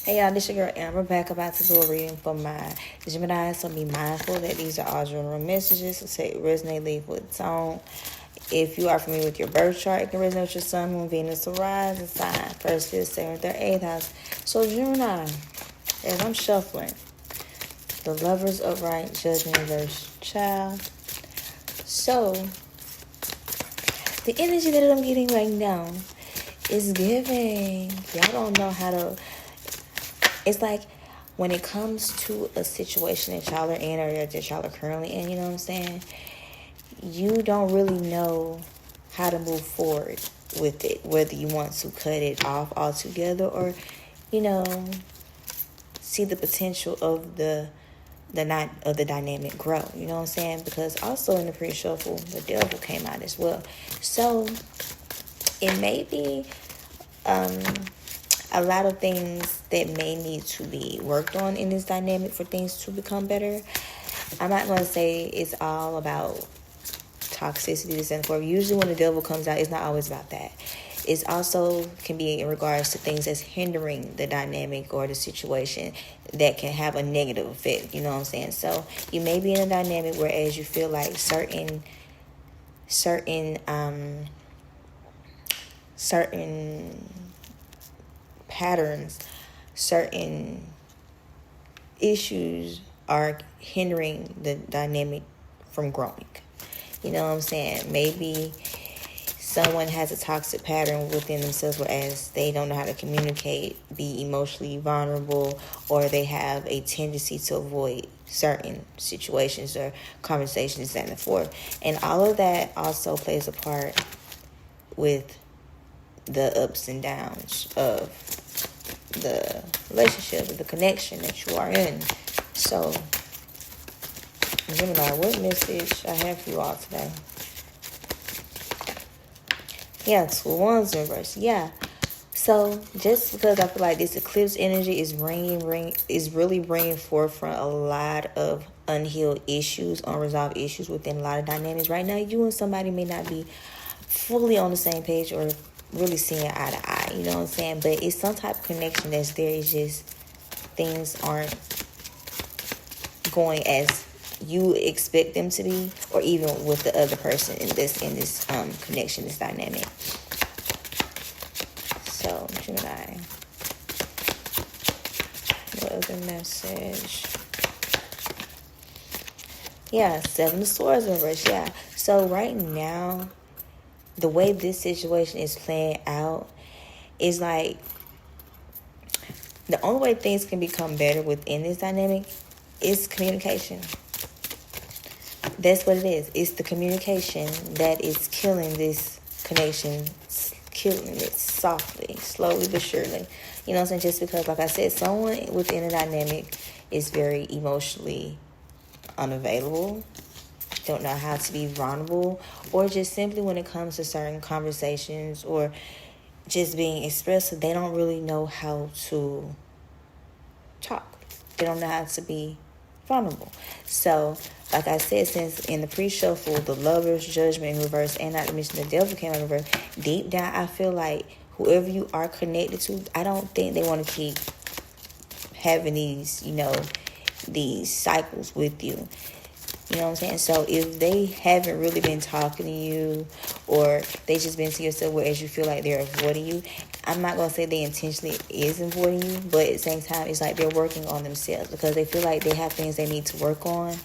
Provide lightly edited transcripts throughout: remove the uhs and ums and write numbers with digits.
Hey y'all, this your girl Amber back about to do a reading for my Gemini. So be mindful that these are all general messages. So say resonate, leave with tone. If you are familiar with your birth chart, it can resonate with your sun, moon, Venus, or rise and sign. First, fifth, seventh, or eighth house. So Gemini, as I'm shuffling, the Lovers upright, Judgment reverse, Child. So the energy that I'm getting right now is giving. Y'all don't know how to. It's like when it comes to a situation that y'all are in or that y'all are currently in, you know what I'm saying? You don't really know how to move forward with it, whether you want to cut it off altogether or, you know, see the potential of the dynamic grow, you know what I'm saying? Because also in the pre-shuffle, the devil came out as well. So it may be a lot of things that may need to be worked on in this dynamic for things to become better. I'm not going to say it's all about toxicity, this and that. Usually when the devil comes out, it's not always about that. It's also can be in regards to things that's hindering the dynamic or the situation that can have a negative effect, you know what I'm saying? So you may be in a dynamic whereas you feel like certain patterns, certain issues are hindering the dynamic from growing. You know what I'm saying? Maybe someone has a toxic pattern within themselves whereas they don't know how to communicate, be emotionally vulnerable, or they have a tendency to avoid certain situations or conversations and the forth. And all of that also plays a part with the ups and downs of the relationship, the connection that you are in. So, Gemini, what message I have for you all today? Yeah, 2 wands in reverse. Yeah. So, just because I feel like this eclipse energy is really bringing forefront a lot of unhealed issues, unresolved issues within a lot of dynamics. Right now, you and somebody may not be fully on the same page or really seeing eye to eye, you know what I'm saying? But it's some type of connection that's there. It's just things aren't going as you expect them to be, or even with the other person in this connection, this dynamic. So, Gemini, what other message? Yeah, 7 of Swords in reverse. Yeah. So right now, the way this situation is playing out is like the only way things can become better within this dynamic is communication. That's what it is. It's the communication that is killing this connection, killing it softly, slowly but surely. You know what I'm saying? Just because, like I said, someone within a dynamic is very emotionally unavailable, don't know how to be vulnerable, or just simply when it comes to certain conversations or just being expressive, they don't really know how to talk. They don't know how to be vulnerable. So, like I said, since in the pre-shuffle, the Lovers, Judgment in reverse, and not to mention the Devil came in reverse, deep down, I feel like whoever you are connected to, I don't think they want to keep having these, these cycles with you. You know what I'm saying? So if they haven't really been talking to you, or they just been to yourself whereas you feel like they're avoiding you, I'm not going to say they intentionally is avoiding you, but at the same time, it's like they're working on themselves because they feel like they have things they need to work on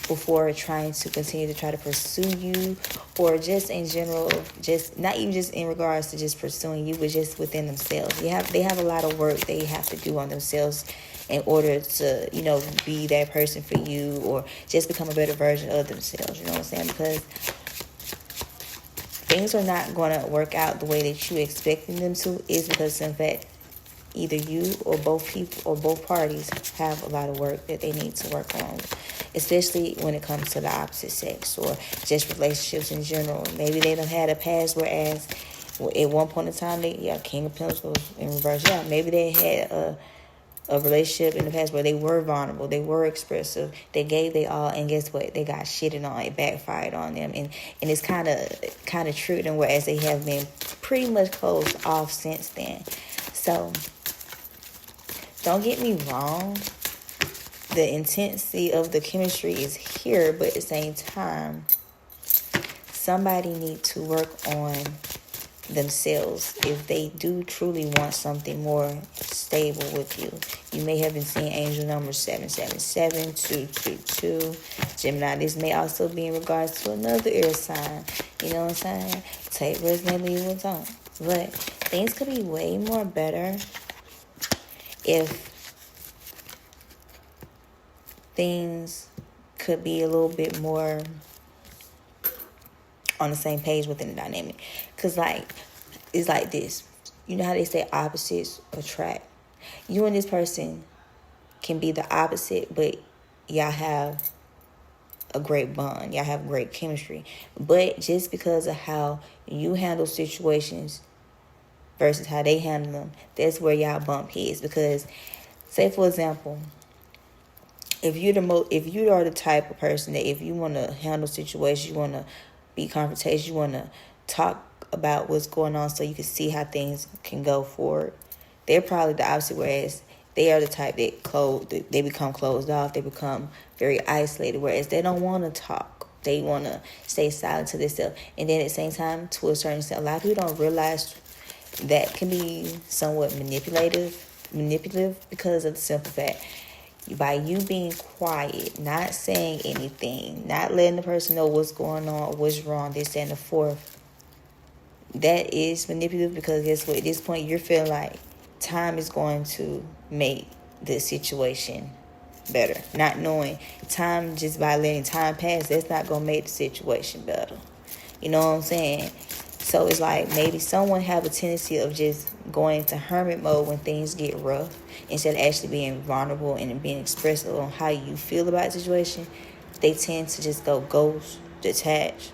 before trying to continue to try to pursue you, or just in general, just not even just in regards to just pursuing you, but just within themselves. They have a lot of work they have to do on themselves in order to, be that person for you, or just become a better version of themselves. You know what I'm saying? Because things are not going to work out the way that you expecting them to, is because in fact either you or both people or both parties have a lot of work that they need to work on, especially when it comes to the opposite sex or just relationships in general. Maybe they done had a past whereas at one point in time King of Pentacles in reverse. Yeah, maybe they had a relationship in the past where they were vulnerable, they were expressive, they gave they all, and guess what? They got shitted on, it backfired on them, and it's kind of tricked them, whereas they have been pretty much closed off since then. So don't get me wrong, the intensity of the chemistry is here, but at the same time, somebody needs to work on themselves if they do truly want something more stable with you. You may have been seeing angel number 777, 222. Gemini, this may also be in regards to another air sign. You know what I'm saying? Take resonate, leave it don't. But things could be way more better if things could be a little bit more on the same page within the dynamic. Because, like, it's like this. You know how they say opposites attract? You and this person can be the opposite, but y'all have a great bond. Y'all have great chemistry. But just because of how you handle situations versus how they handle them, that's where y'all bump heads. Because, say, for example, if you are the type of person that if you want to handle situations, you want to be confrontational, you want to talk about what's going on so you can see how things can go forward, they're probably the opposite, whereas they are the type that they become closed off, they become very isolated, whereas they don't want to talk. They want to stay silent to themselves. And then at the same time, to a certain extent, a lot of people don't realize that can be somewhat manipulative because of the simple fact, by you being quiet, not saying anything, not letting the person know what's going on, what's wrong, this and the fourth, that is manipulative, because guess what? At this point, you're feeling like time is going to make the situation better. Not knowing time, just by letting time pass, that's not going to make the situation better. You know what I'm saying? So it's like maybe someone have a tendency of just going into hermit mode when things get rough, instead of actually being vulnerable and being expressive on how you feel about the situation. They tend to just go ghost, detach,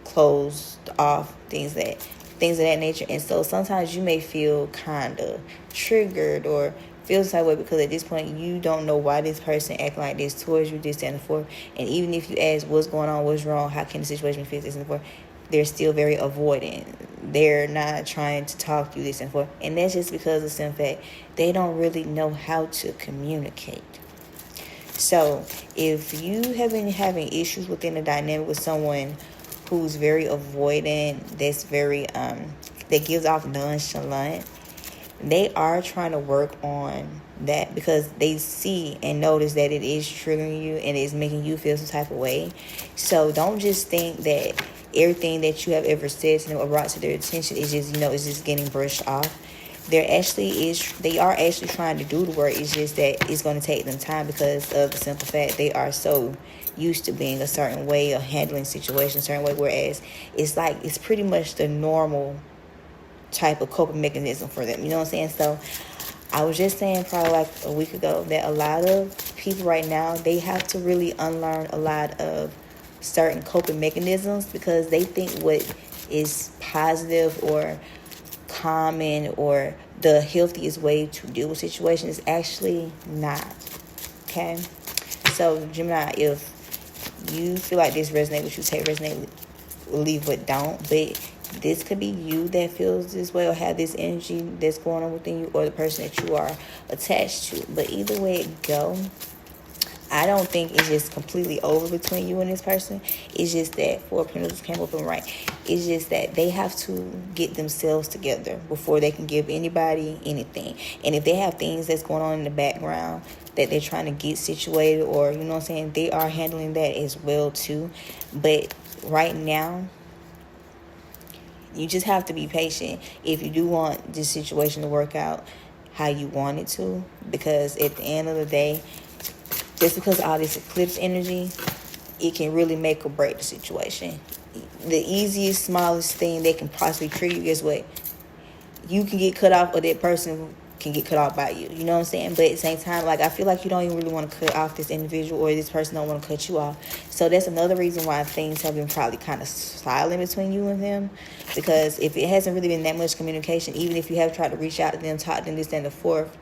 closed off, things of that nature. And so sometimes you may feel kind of triggered or feel the type of way, because at this point you don't know why this person acting like this towards you, this and the fourth. And even if you ask what's going on, what's wrong, how can the situation be fixed, this and the fourth, they're still very avoidant. They're not trying to talk to you, this and forth. And that's just because of the simple fact they don't really know how to communicate. So if you have been having issues within the dynamic with someone who's very avoidant, that's very that gives off nonchalant, they are trying to work on that, because they see and notice that it is triggering you and it's making you feel some type of way. So don't just think that everything that you have ever said to them or brought to their attention is just, is just getting brushed off. They are actually trying to do the work. It's just that it's going to take them time, because of the simple fact they are so used to being a certain way or handling situations a certain way, whereas it's pretty much the normal type of coping mechanism for them. You know what I'm saying? So I was just saying probably like a week ago that a lot of people right now, they have to really unlearn a lot of certain coping mechanisms, because they think what is positive or common or the healthiest way to deal with situations is actually not. Okay? So Gemini, if you feel like this resonates with you, take resonate, leave what don't. But this could be you that feels this way or have this energy that's going on within you, or the person that you are attached to. But either way it go, I don't think it's just completely over between you and this person. It's just that Four of Pentacles came up and right. It's just that they have to get themselves together before they can give anybody anything. And if they have things that's going on in the background that they're trying to get situated, or, you know what I'm saying, they are handling that as well too. But right now, you just have to be patient if you do want this situation to work out how you want it to. Because at the end of the day, just because of all this eclipse energy, it can really make or break the situation. The easiest, smallest thing that can possibly trigger you is what? You can get cut off, or that person can get cut off by you. You know what I'm saying? But at the same time, like, I feel like you don't even really want to cut off this individual, or this person don't want to cut you off. So that's another reason why things have been probably kind of silent between you and them. Because if it hasn't really been that much communication, even if you have tried to reach out to them, talk to them, this and the fourth,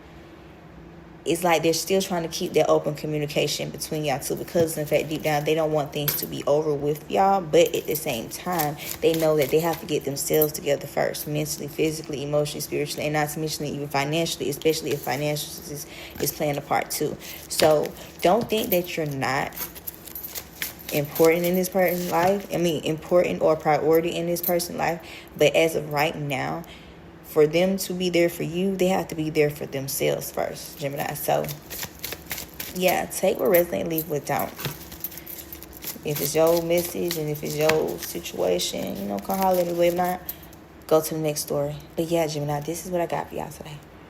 it's like they're still trying to keep that open communication between y'all two, because in fact deep down they don't want things to be over with y'all, but at the same time they know that they have to get themselves together first, mentally, physically, emotionally, spiritually, and not to mention even financially, especially if financial is playing a part too. So don't think that you're not important in this person's life. I mean, important or priority in this person's life, but as of right now, for them to be there for you, they have to be there for themselves first, Gemini. So, yeah, take what resonates, leave what don't. If it's your message and if it's your situation, come holler at me. But if not, go to the next story. But yeah, Gemini, this is what I got for y'all today.